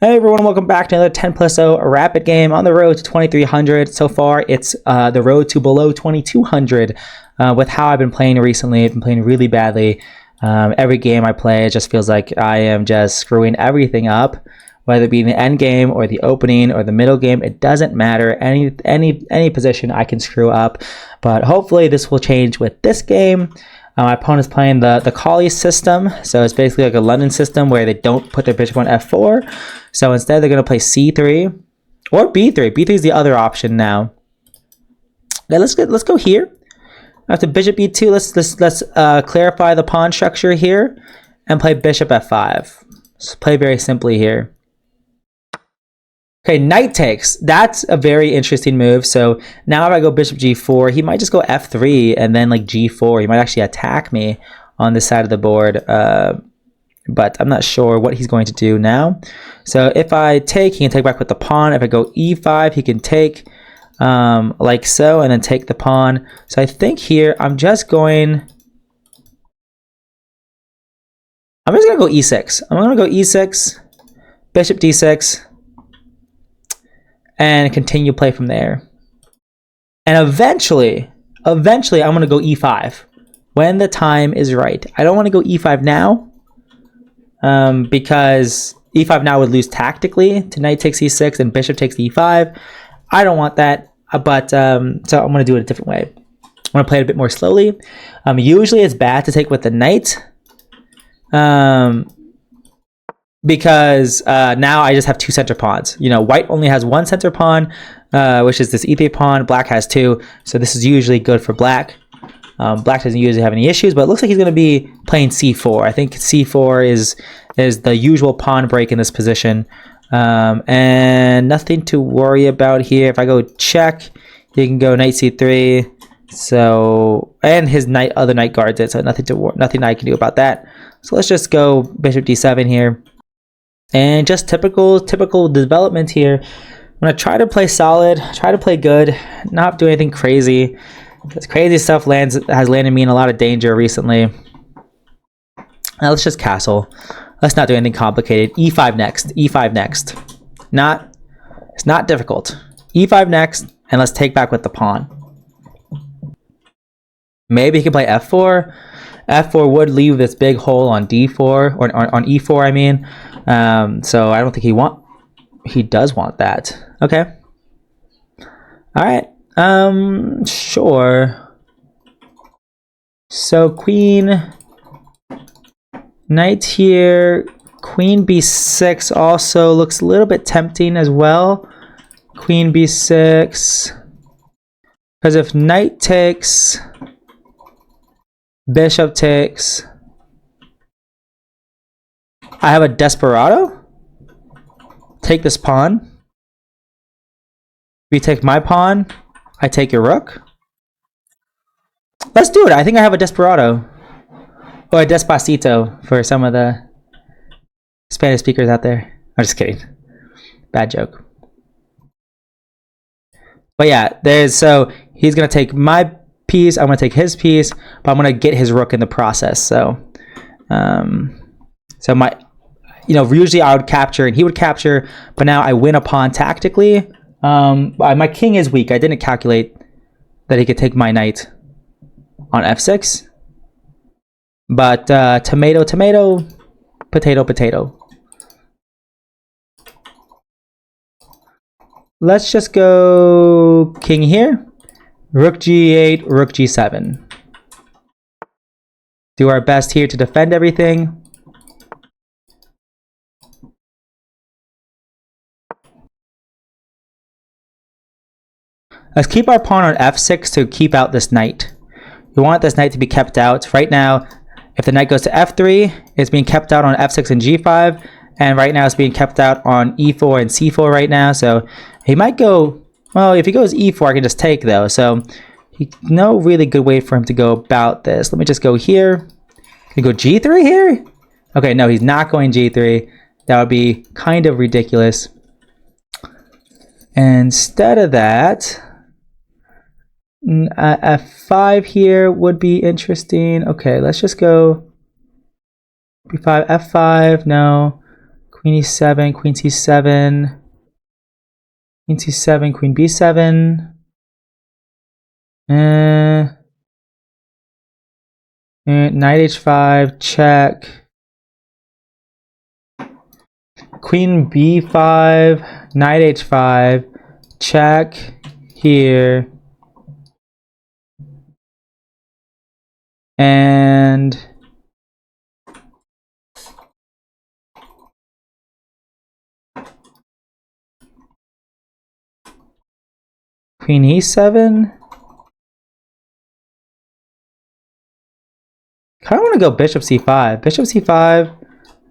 Hey everyone, welcome back to another 10 plus 0 rapid game on the road to 2300. So far, it's the road to below 2200. With how I've been playing recently, I've been playing really badly. Every game I play, it just feels like I am just screwing everything up, whether it be the end game or the opening or the middle game. It doesn't matter. Any position I can screw up, but hopefully this will change with this game. My opponent's playing the collie system, so it's basically like a London system where they don't put their bishop on f4. So instead, they're going to play c3 or b3. b3 is the other option now. Now let's go here. After bishop e2, let's clarify the pawn structure here and play bishop f5. Let's play very simply here. Okay, knight takes. That's a very interesting move. So now if I go bishop g4, he might just go f3 and then like g4. He might actually attack me on this side of the board. But I'm not sure what he's going to do now. So if I take, he can take back with the pawn. If I go e5, he can take like so and then take the pawn. So I think here I'm just going to go e6. I'm going to go e6, bishop d6. And continue play from there. And eventually I'm going to go e5 when the time is right. I don't want to go e5 now because e5 now would lose tactically to knight takes e6 and bishop takes e5. I don't want that, but so I'm going to do it a different way. I'm going to play it a bit more slowly. Usually it's bad to take with the knight. Because now I just have two center pawns. You know, white only has one center pawn, which is this e3 pawn. Black has two, so this is usually good for black. Black doesn't usually have any issues, but it looks like he's going to be playing c4. I think c4 is the usual pawn break in this position, and nothing to worry about here. If I go check, he can go knight c3. So, and his other knight guards it, so nothing I can do about that. So let's just go bishop d7 here. And just typical development here. I'm going to try to play solid, try to play good, not do anything crazy. Because crazy stuff has landed me in a lot of danger recently. Now let's just castle. Let's not do anything complicated. e5 next, e5 next. It's not difficult. e5 next, and let's take back with the pawn. Maybe he can play f4. f4 would leave this big hole on d4, or on e4, I mean. So I don't think he does want that. Okay. All right. Sure. So queen, knight here, queen b6 also looks a little bit tempting as well. Queen b6. Because if knight takes, bishop takes, I have a desperado. Take this pawn. We take my pawn. I take your rook. Let's do it. I think I have a desperado. Or a despacito for some of the Spanish speakers out there. I'm just kidding. Bad joke. But yeah, so he's going to take my piece. I'm going to take his piece. But I'm going to get his rook in the process. So, usually I would capture and he would capture, but now I win a pawn tactically. My king is weak. I didn't calculate that he could take my knight on f6. But tomato, tomato, potato, potato. Let's just go king here. Rook g8, rook g7. Do our best here to defend everything. Let's keep our pawn on f6 to keep out this knight. We want this knight to be kept out. Right now, if the knight goes to f3, it's being kept out on f6 and g5. And right now it's being kept out on e4 and c4 right now. So he might go, well, if he goes e4, I can just take though. So no really good way for him to go about this. Let me just go here. Can he go g3 here? Okay, no, he's not going g3. That would be kind of ridiculous. Instead of that, f5 here would be interesting. Okay, let's just go b5, f5, no. Queen e7, queen c7, queen c7, queen b7. Knight h5, check. Queen b5, knight h5, check here. And queen e7. Kind of want to go bishop c5. Bishop c5,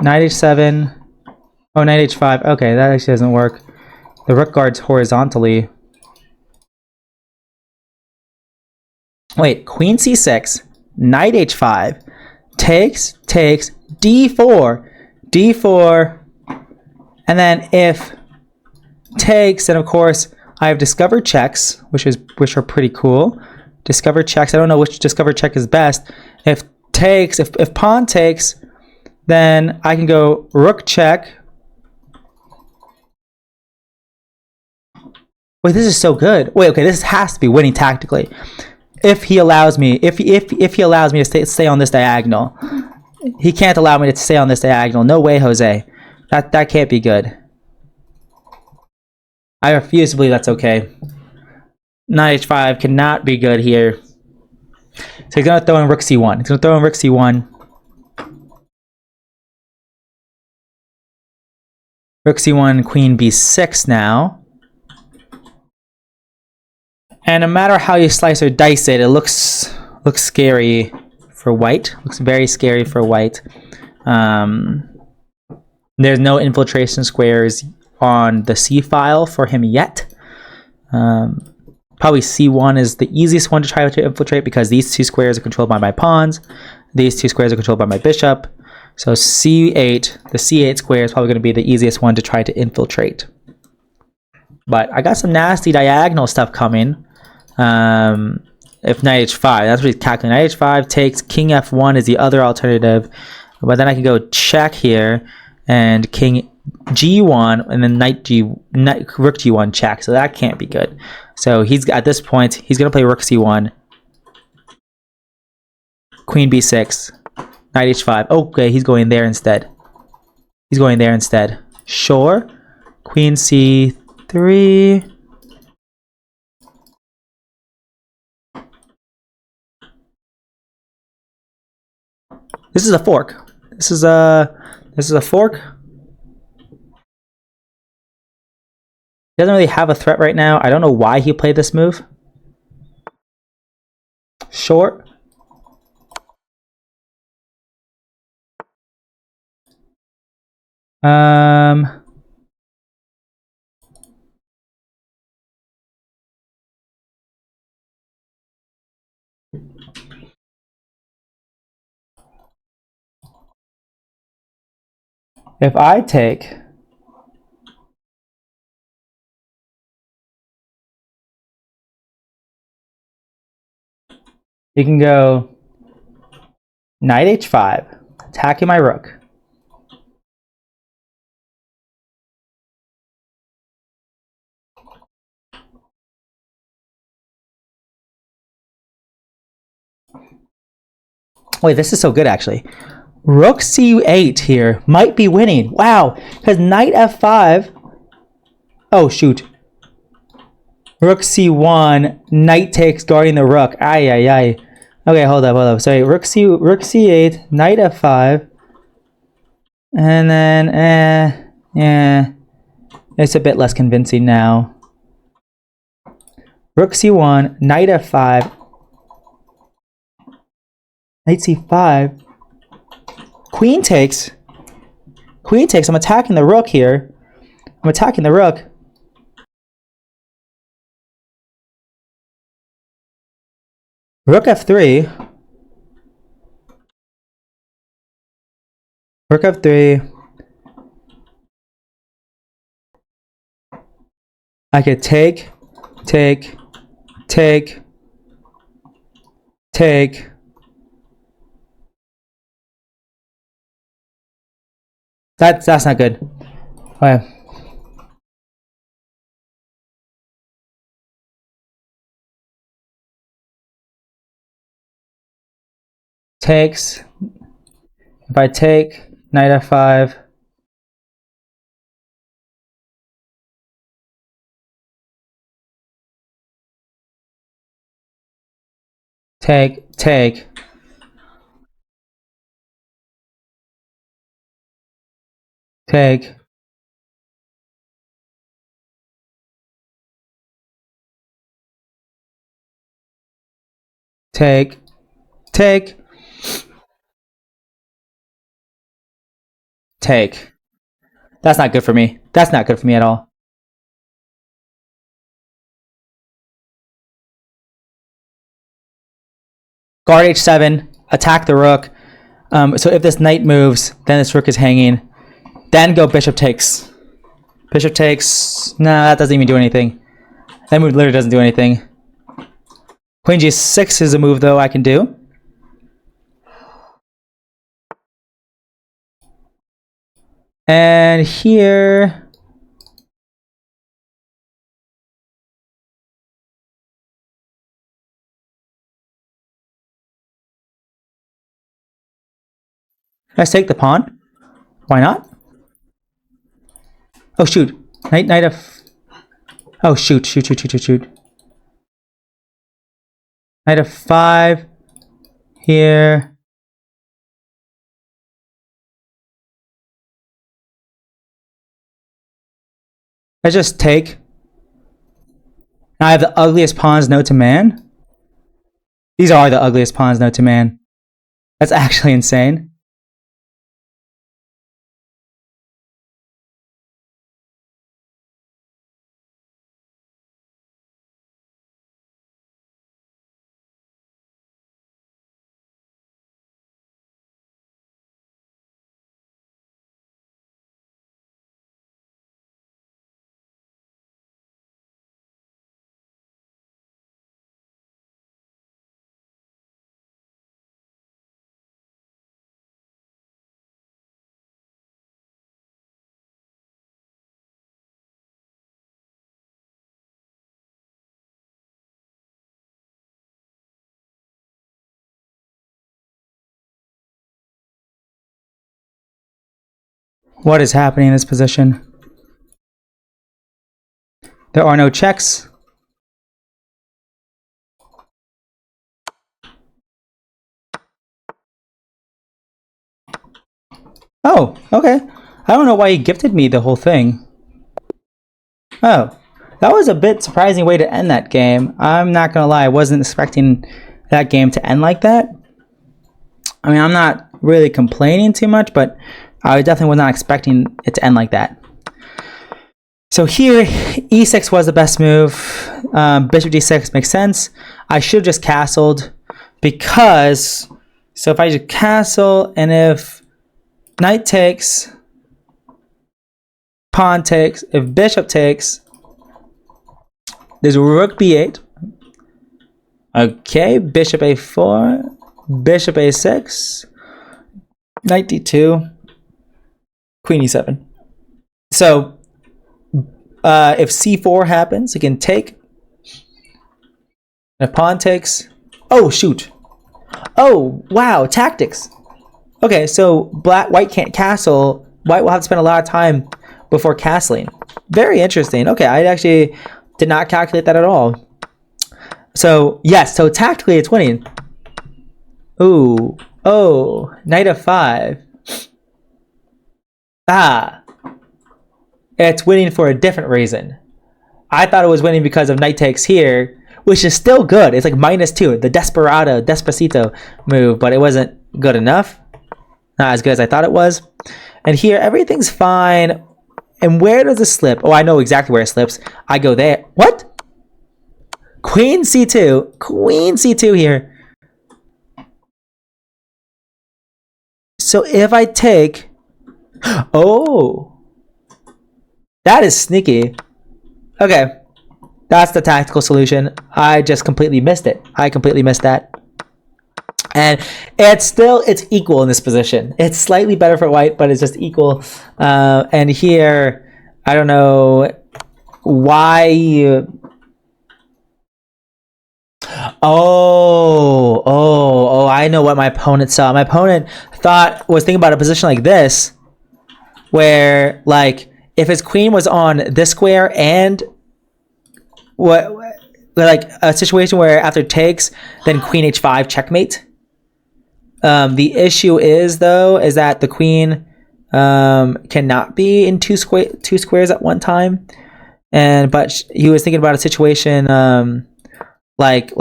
knight h7. Oh, knight h5. Okay, that actually doesn't work. The rook guards horizontally. Wait, queen c6, knight h5, takes, d4, d4, and then if takes, then of course I have discovered checks, which are pretty cool. Discovered checks. I don't know which discovered check is best. If takes, if pawn takes, then I can go rook check. Wait, this is so good. Wait, okay, this has to be winning tactically. If he allows me, if he allows me to stay on this diagonal, he can't allow me to stay on this diagonal. No way, Jose. That can't be good. I refuse to believe that's okay. Knight h5 cannot be good here. So he's gonna throw in rook c1. He's gonna throw in rook c1. Rook c1, queen b6 now. And no matter how you slice or dice it, it looks scary for white. Looks very scary for white. There's no infiltration squares on the c file for him yet. Probably c1 is the easiest one to try to infiltrate because these two squares are controlled by my pawns. These two squares are controlled by my bishop. So c8, the c8 square is probably going to be the easiest one to try to infiltrate. But I got some nasty diagonal stuff coming. If knight h5, that's what he's calculating. Knight h5 takes, king f1 is the other alternative. But then I can go check here and king g1 and then rook g1 check. So that can't be good. So he's at this point he's gonna play rook c1, queen b6, knight h5. Okay, he's going there instead. He's going there instead. Sure. Queen c3. This is a fork. This is a fork. He doesn't really have a threat right now. I don't know why he played this move. Short. If I take, you can go knight h5, attacking my rook. Wait, this is so good actually. Rook c8 here might be winning. Wow, because knight f5. Oh shoot. Rook c1, knight takes, guarding the rook. Ay ay ay. Okay, hold up. Sorry, rook c8, knight f5, and then yeah, it's a bit less convincing now. Rook c1, knight f5, knight c5. Queen takes. Queen takes. I'm attacking the rook here. I'm attacking the rook. Rook f3. Rook f3. I could take. That's not good. Okay. Takes. If I take knight f5. Take. Take. Take. Take. Take. Take. That's not good for me. That's not good for me at all. Guard h7. Attack the rook. So if this knight moves, then this rook is hanging. Then go bishop takes. Bishop takes. Nah, that doesn't even do anything. That move literally doesn't do anything. Queen g6 is a move, though, I can do. And here... let's take the pawn. Why not? Oh, shoot. Knight f... oh, shoot. Knight f5. Here. Let's just take. Now I have the ugliest pawns known to man. These are the ugliest pawns known to man. That's actually insane. What is happening in this position? There are no checks. Oh, okay. I don't know why he gifted me the whole thing. Oh, that was a bit surprising way to end that game. I'm not gonna lie, I wasn't expecting that game to end like that. I mean, I'm not really complaining too much, but I definitely was not expecting it to end like that. So here, e6 was the best move. Bishop d6 makes sense. I should have just castled because... so if I just castle, and if knight takes, pawn takes, if bishop takes, there's rook b8. Okay, bishop a4, bishop a6, knight d2, queen e7. So if c4 happens, you can take. If pawn takes, oh shoot, oh wow, tactics. Okay, so white can't castle. White will have to spend a lot of time before castling. Very interesting. Okay, I actually did not calculate that at all. So yes, so tactically it's winning. Ooh, oh, knight f5. Ah, it's winning for a different reason. I thought it was winning because of knight takes here, which is still good. It's like -2, the Despacito move, but it wasn't good enough. Not as good as I thought it was. And here, everything's fine. And where does it slip? Oh, I know exactly where it slips. I go there. What? Queen c2. Queen c2 here. So if I take... oh. That is sneaky. Okay. That's the tactical solution. I just completely missed it. I completely missed that. And it's equal in this position. It's slightly better for white, but it's just equal. And here, I don't know why. Oh, I know what my opponent saw. My opponent was thinking about a position like this, where like if his queen was on this square and like a situation where after takes, then queen h5 checkmate. The issue is though is that the queen cannot be in two squares at one time, but he was thinking about a situation like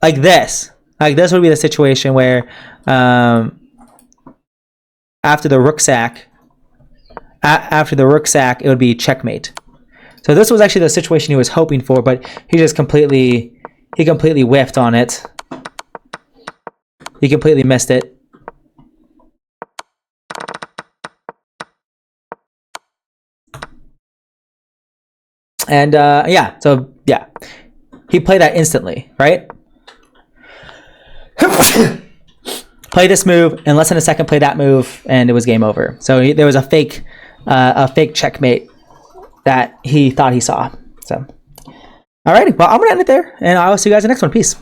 this. Like this would be the situation where after the rook sack, it would be checkmate. So this was actually the situation he was hoping for, but he just completely whiffed on it. He completely missed it. And yeah, so yeah, he played that instantly, right? Play this move, and less than a second, play that move, and it was game over. So there was a fake checkmate that he thought he saw. So, alrighty, well, I'm gonna end it there, and I'll see you guys in the next one. Peace.